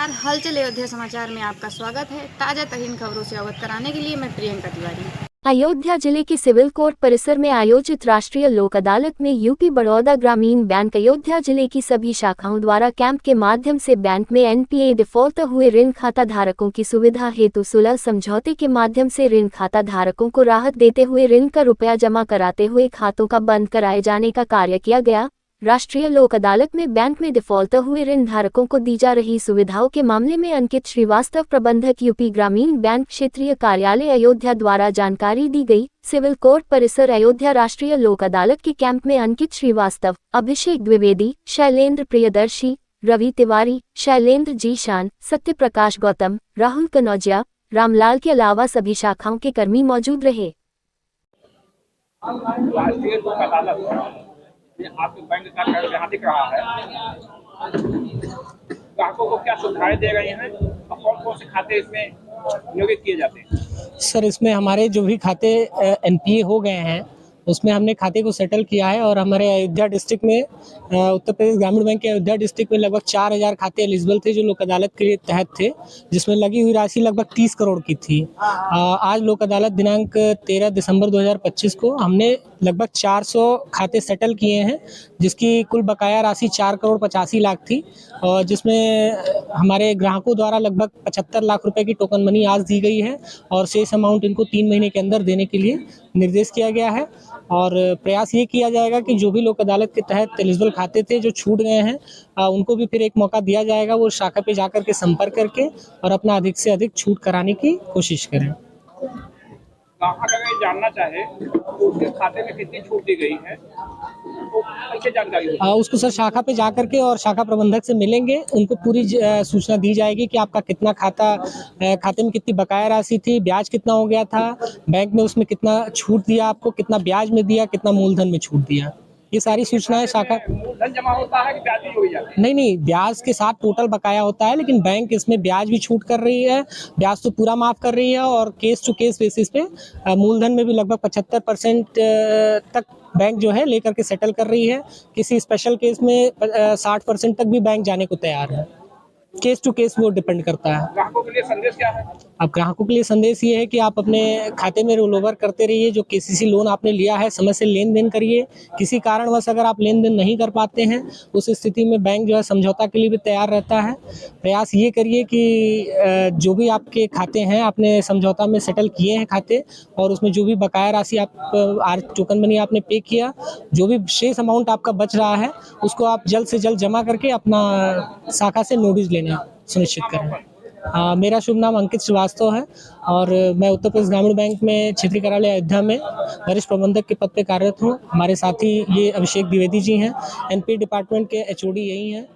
नमस्कार, हलचल अयोध्या समाचार में आपका स्वागत है। ताजा तरीन खबरों से अवगत कराने के लिए मैं प्रियंका तिवारी। अयोध्या जिले के सिविल कोर्ट परिसर में आयोजित राष्ट्रीय लोक अदालत में यूपी बड़ौदा ग्रामीण बैंक अयोध्या जिले की सभी शाखाओं द्वारा कैंप के माध्यम से बैंक में एनपीए डिफॉल्ट हुए ऋण खाता धारकों की सुविधा हेतु सुलह समझौते के माध्यम से ऋण खाता धारकों को राहत देते हुए ऋण का रुपया जमा कराते हुए खातों का बंद कराए जाने का कार्य किया गया। राष्ट्रीय लोक अदालत में बैंक में डिफॉल्ट हुए ऋण धारकों को दी जा रही सुविधाओं के मामले में अंकित श्रीवास्तव, प्रबंधक यूपी ग्रामीण बैंक क्षेत्रीय कार्यालय अयोध्या द्वारा जानकारी दी गई। सिविल कोर्ट परिसर अयोध्या राष्ट्रीय लोक अदालत के कैंप में अंकित श्रीवास्तव, अभिषेक द्विवेदी, शैलेंद्र प्रियदर्शी, रवि तिवारी, शैलेंद्र जीशान, सत्य प्रकाश गौतम, राहुल कनौजिया, रामलाल के अलावा सभी शाखाओं के कर्मी मौजूद रहे। राष्ट्रीय लोक अदालत ये आपके बैंक का कार्य यहाँ दिख रहा है। ग्राहकों को क्या सुविधाएं दे रही हैं और कौन कौन से खाते इसमें नियोजित किए जाते हैं? सर, इसमें हमारे जो भी खाते एनपीए हो गए हैं उसमें हमने खाते को सेटल किया है और हमारे अयोध्या डिस्ट्रिक्ट में उत्तर प्रदेश ग्रामीण बैंक के अयोध्या डिस्ट्रिक्ट में लगभग 4000 खाते एलिजिबल थे जो लोक अदालत के तहत थे, जिसमें लगी हुई राशि लगभग 30 करोड़ की थी। आज लोक अदालत दिनांक 13 दिसंबर 2025 को हमने लगभग 400 खाते सेटल किए हैं, जिसकी कुल बकाया राशि 4 करोड़ 85 लाख थी और जिसमें हमारे ग्राहकों द्वारा लगभग 75 लाख रुपए की टोकन मनी आज दी गई है और शेष अमाउंट इनको 3 महीने के अंदर देने के लिए निर्देश किया गया है। और प्रयास ये किया जाएगा कि जो भी लोक अदालत के तहत एलिजिबल खाते थे जो छूट गए हैं उनको भी फिर एक मौका दिया जाएगा, वो शाखा पे जाकर के संपर्क करके और अपना अधिक से अधिक छूट कराने की कोशिश करें। ग्राहक अगर ये जानना चाहे तो उसके खाते में कितनी छूट दी गई है तो कैसे जानकारी होगी? उसको सर शाखा पे जाकर के और शाखा प्रबंधक से मिलेंगे, उनको पूरी सूचना दी जाएगी कि आपका कितना खाते में कितनी बकाया राशि थी, ब्याज कितना हो गया था, बैंक में उसमें कितना छूट दिया आपको, कितना ब्याज में दिया, कितना मूलधन में छूट दिया। ये सारी सूचनाएं शाखा मूलधन जमा होता है कि ब्याज भी हो जाता है? नहीं, ब्याज के साथ टोटल बकाया होता है, लेकिन बैंक इसमें ब्याज भी छूट कर रही है, ब्याज तो पूरा माफ कर रही है और केस टू केस बेसिस पे मूलधन में भी लगभग 75% तक बैंक जो है लेकर के सेटल कर रही है। किसी स्पेशल केस में 60% तक भी बैंक जाने को तैयार है। केस टू केस वो डिपेंड करता है। ग्राहकों के लिए संदेश क्या है? अब ग्राहकों के लिए संदेश ये है कि आप अपने खाते में रोल ओवर करते रहिए, जो केसीसी लोन आपने लिया है समय से लेन देन करिए। किसी कारणवश अगर आप लेन देन नहीं कर पाते हैं उस स्थिति में बैंक जो है समझौता के लिए भी तैयार रहता है। प्रयास ये करिए कि जो भी आपके खाते हैं आपने समझौता में सेटल किए हैं खाते और उसमें जो भी बकाया राशि आप टोकन मनी आपने पे किया, जो भी शेष अमाउंट आपका बच रहा है उसको आप जल्द से जल्द जमा करके अपना शाखा से नोटिस लेना सुनिश्चित करें। मेरा शुभ नाम अंकित श्रीवास्तव है और मैं उत्तर प्रदेश ग्रामीण बैंक में क्षेत्रीय कार्यालय अयोध्या में वरिष्ठ प्रबंधक के पद पर कार्यरत हूँ। हमारे साथी ये अभिषेक द्विवेदी जी हैं, एनपीए डिपार्टमेंट के एचओडी यही हैं।